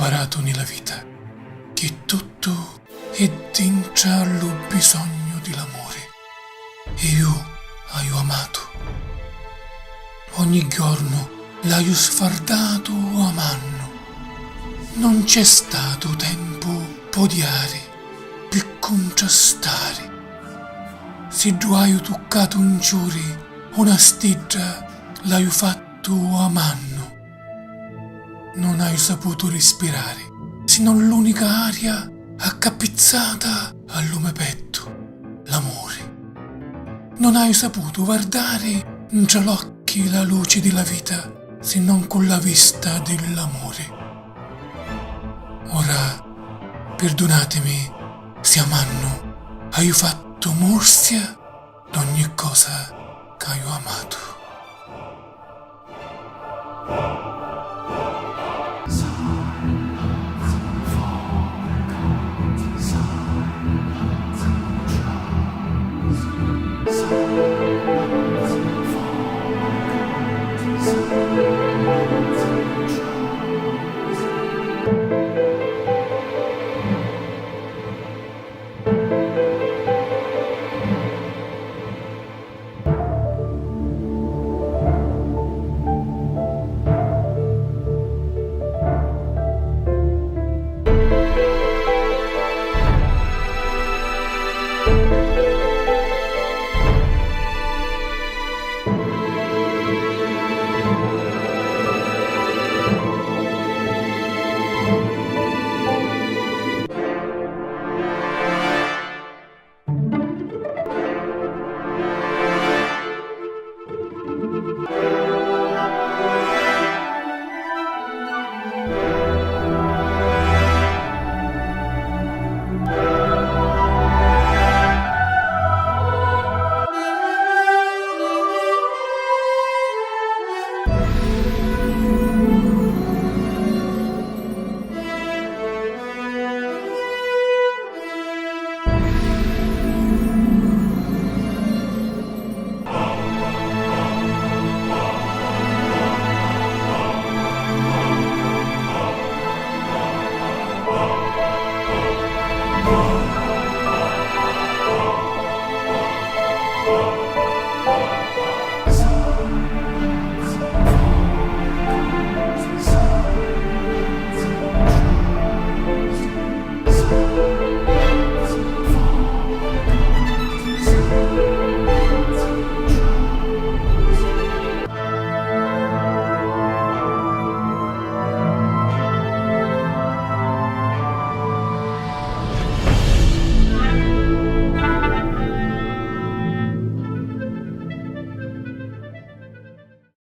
imparato nella vita che tutto è dentro allo bisogno dell'amore. E io ho amato. Ogni giorno l'ho sfardato amando. Non c'è stato tempo podiare per contrastare. Se tu hai toccato un giorno, una stella l'hai fatto amando. Non hai saputo respirare, se non l'unica aria accapizzata al lume petto, l'amore. Non hai saputo guardare tra l'occhi la luce della vita, se non con la vista dell'amore. Ora, perdonatemi se amando hai fatto morzia d'ogni cosa che ho amato.